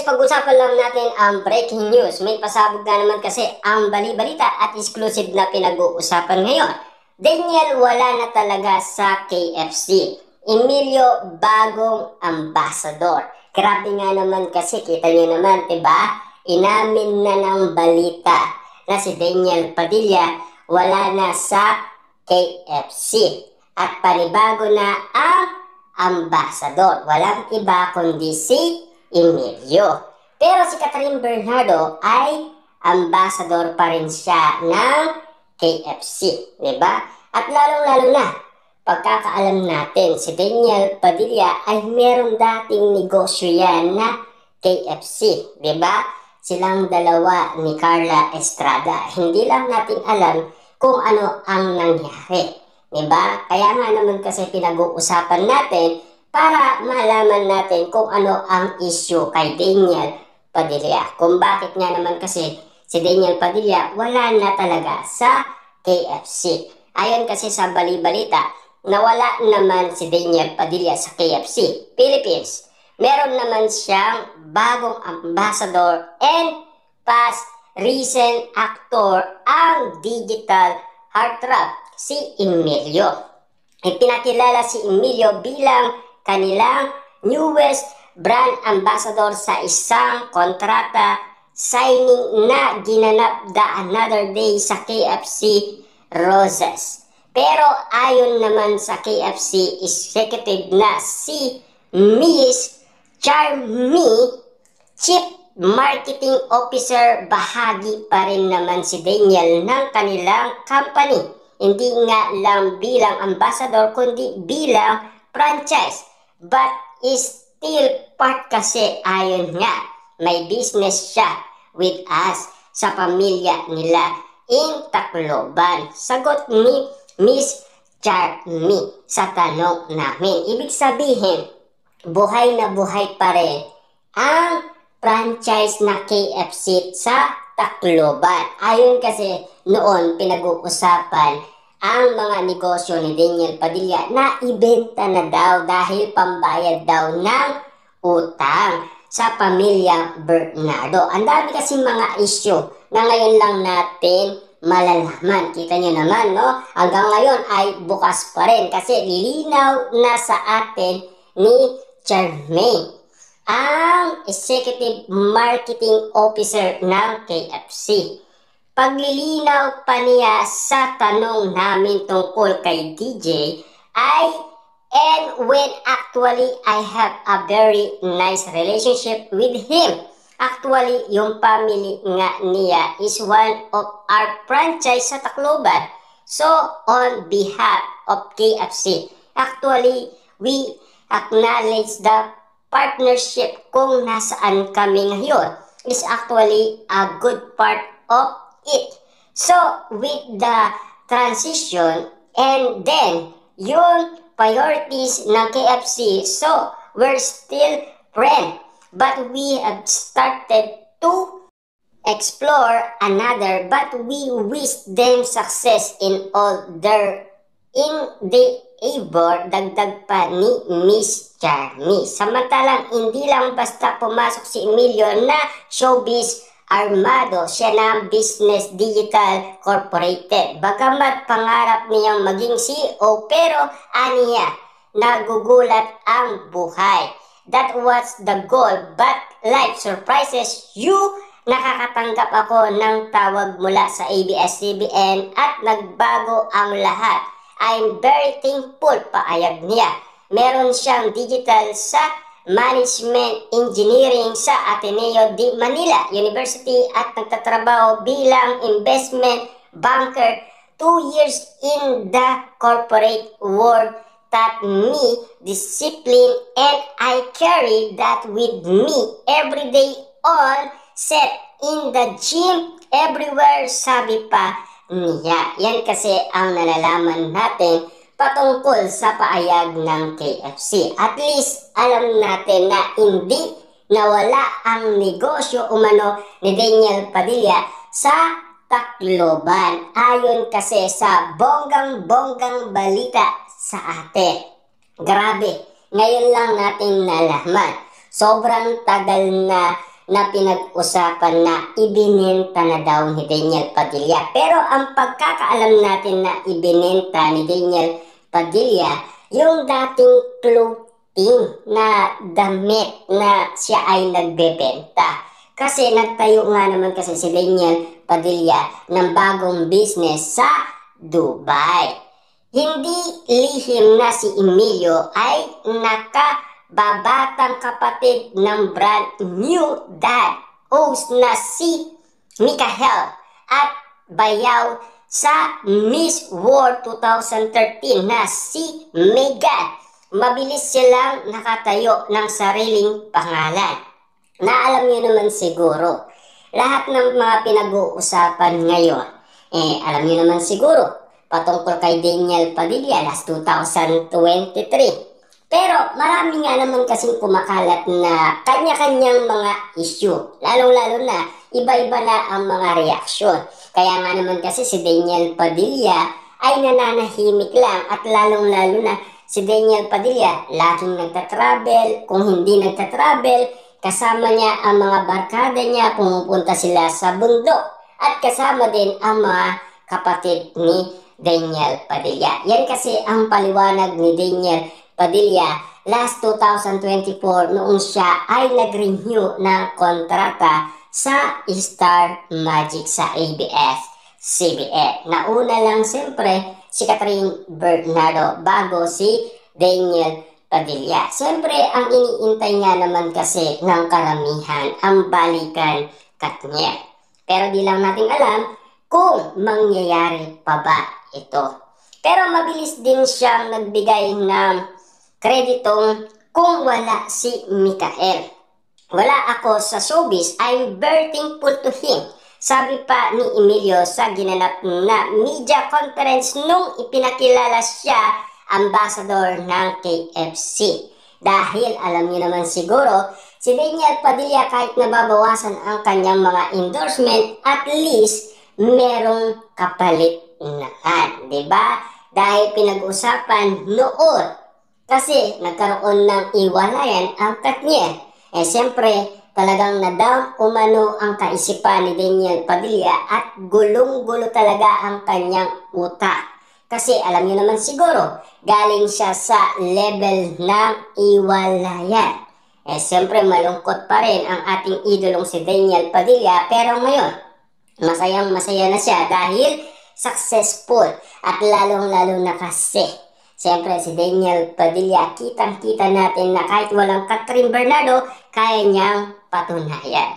guys, pag-usapan lang natin ang breaking news. May pasabog na naman kasi ang bali-balita at exclusive na pinag-uusapan ngayon. Daniel wala na talaga sa KFC. Emilio bagong ambassador. Grabe nga naman kasi, kita nyo naman, diba? Inamin na ng balita na si Daniel Padilla wala na sa KFC. At panibago na ang ambassador. Walang iba kundi si Emilio. Pero si Catherine Bernardo ay ambassador pa rin siya ng KFC, diba? At lalong-lalo na, pagkakaalam natin, si Daniel Padilla ay merong dating negosyo yan na KFC, diba? Silang dalawa ni Carla Estrada. Hindi lang natin alam kung ano ang nangyari, diba? Kaya nga naman kasi pinag-uusapan natin para malaman natin kung ano ang issue kay Daniel Padilla. Kung bakit nga naman kasi si Daniel Padilla wala na talaga sa KFC. Ayon kasi sa bali-balita, nawala naman si Daniel Padilla sa KFC Philippines. Meron naman siyang bagong ambassador and past recent actor ang digital heartthrob, si Emilio. Ipinakilala si Emilio bilang kanilang newest brand ambassador sa isang kontrata signing na ginanap the another day sa KFC Roses. Pero ayon naman sa KFC executive na si Miss Charmy, Chief Marketing Officer, bahagi pa rin naman si Daniel ng kanilang company. Hindi nga lang bilang ambassador kundi bilang franchise. But is still part kasi ayon nga, may business siya with us sa pamilya nila in Tacloban. Sagot ni Miss Charmy sa tanong namin. Ibig sabihin, buhay na buhay pa rin ang franchise na KFC sa Tacloban. Ayon kasi noon pinag-uusapan ang mga negosyo ni Daniel Padilla na ibenta na daw dahil pambayad daw ng utang sa pamilya Bernardo. Ang dami kasi mga issue na ngayon lang natin malalaman. Kita nyo naman, no? Hanggang ngayon ay bukas pa rin kasi lilinaw na sa atin ni Charmaine, ang Executive Marketing Officer ng KFC. Paglilinaw pa niya sa tanong namin tungkol kay DJ ay, and when actually I have a very nice relationship with him. Actually, yung family nga niya is one of our franchise sa Tacloban. So, on behalf of KFC, actually, we acknowledge the partnership kung nasaan kami ngayon is actually a good part of it. So, with the transition and then yung priorities ng KFC, so we're still friends, but we have started to explore another, but we wish them success in all their endeavor, dagdag pa ni Miss Charmy. Samantalang hindi lang basta pumasok si Emilio na showbiz armado, siya na business digital corporated. Bagamat pangarap niyang maging CEO, pero aniya, nagugulat ang buhay. That was the goal, but life surprises you. Nakakatanggap ako ng tawag mula sa ABS-CBN at nagbago ang lahat. I'm very thankful, paayag niya. Meron siyang digital sa Management Engineering sa Ateneo de Manila University at nagtatrabaho bilang investment banker. 2 years in the corporate world taught me discipline, and I carry that with me every day on set, in the gym, everywhere, sabi pa niya. Yan kasi ang nalalaman natin patungkol sa paayag ng KFC. At least alam natin na hindi nawala ang negosyo umano ni Daniel Padilla sa Tacloban. Ayon kasi sa bonggang-bonggang balita sa atin. Grabe, ngayon lang natin nalaman. Sobrang tagal na na pinag-usapan na ibinenta na daw ni Daniel Padilla. Pero ang pagkakaalam natin na ibinenta ni Daniel Padilla, yung dating clothing na damit na siya ay nagbebenta. Kasi nagtayo nga naman kasi si Daniel Padilla ng bagong business sa Dubai. Hindi lihim na si Emilio ay nakababatang kapatid ng brand new dad host na si Mikael at bayaw sa Miss World 2013 na si Megan. Mabilis silang nakatayo ng sariling pangalan. Na alam niyo naman siguro, lahat ng mga pinag-uusapan ngayon, alam niyo naman siguro, patungkol kay Daniel Padilla last 2023. Pero marami nga naman kasing kumakalat na kanya-kanyang mga issue. Lalong-lalo na, iba-iba na ang mga reaksyon. Kaya nga naman kasi si Daniel Padilla ay nananahimik lang at lalong-lalo na si Daniel Padilla laging nagtatravel. Kung hindi nagtatravel, kasama niya ang mga barkada niya, pumupunta sila sa bundok. At kasama din ang mga kapatid ni Daniel Padilla. Yan kasi ang paliwanag ni Daniel Padilla last 2024 noong siya ay nag-renew ng kontrata sa Star Magic sa ABS-CBN. Nauna lang siyempre si Catherine Bernardo bago si Daniel Padilla. Siyempre ang iniintay nga naman kasi ng karamihan ang balikan Katniel. Pero di lang natin alam kung mangyayari pa ba ito. Pero mabilis din siyang nagbigay ng kreditong kung wala si Mikael. Wala ako sa showbiz, I'm very thankful to him. Sabi pa ni Emilio sa ginanap na media conference nung ipinakilala siya ambassador ng KFC. Dahil alam niyo naman siguro, si Daniel Padilla kahit nababawasan ang kanyang mga endorsement, at least merong kapalit naman, di ba? Dahil pinag-usapan noon kasi nagkaroon ng iwalayan ang Katniel. Siyempre, talagang na-down umano ang kaisipan ni Daniel Padilla at gulong-gulo talaga ang kanyang utak. Kasi alam niyo naman siguro, galing siya sa level ng iwalayan. Siyempre malungkot pa rin ang ating idolong si Daniel Padilla, pero ngayon, masayang masaya na siya dahil successful at lalong-lalo na kasi. Siyempre si Daniel Padilla, kitang-kita natin na kahit walang Catherine Bernardo, kaya niyang patunayan.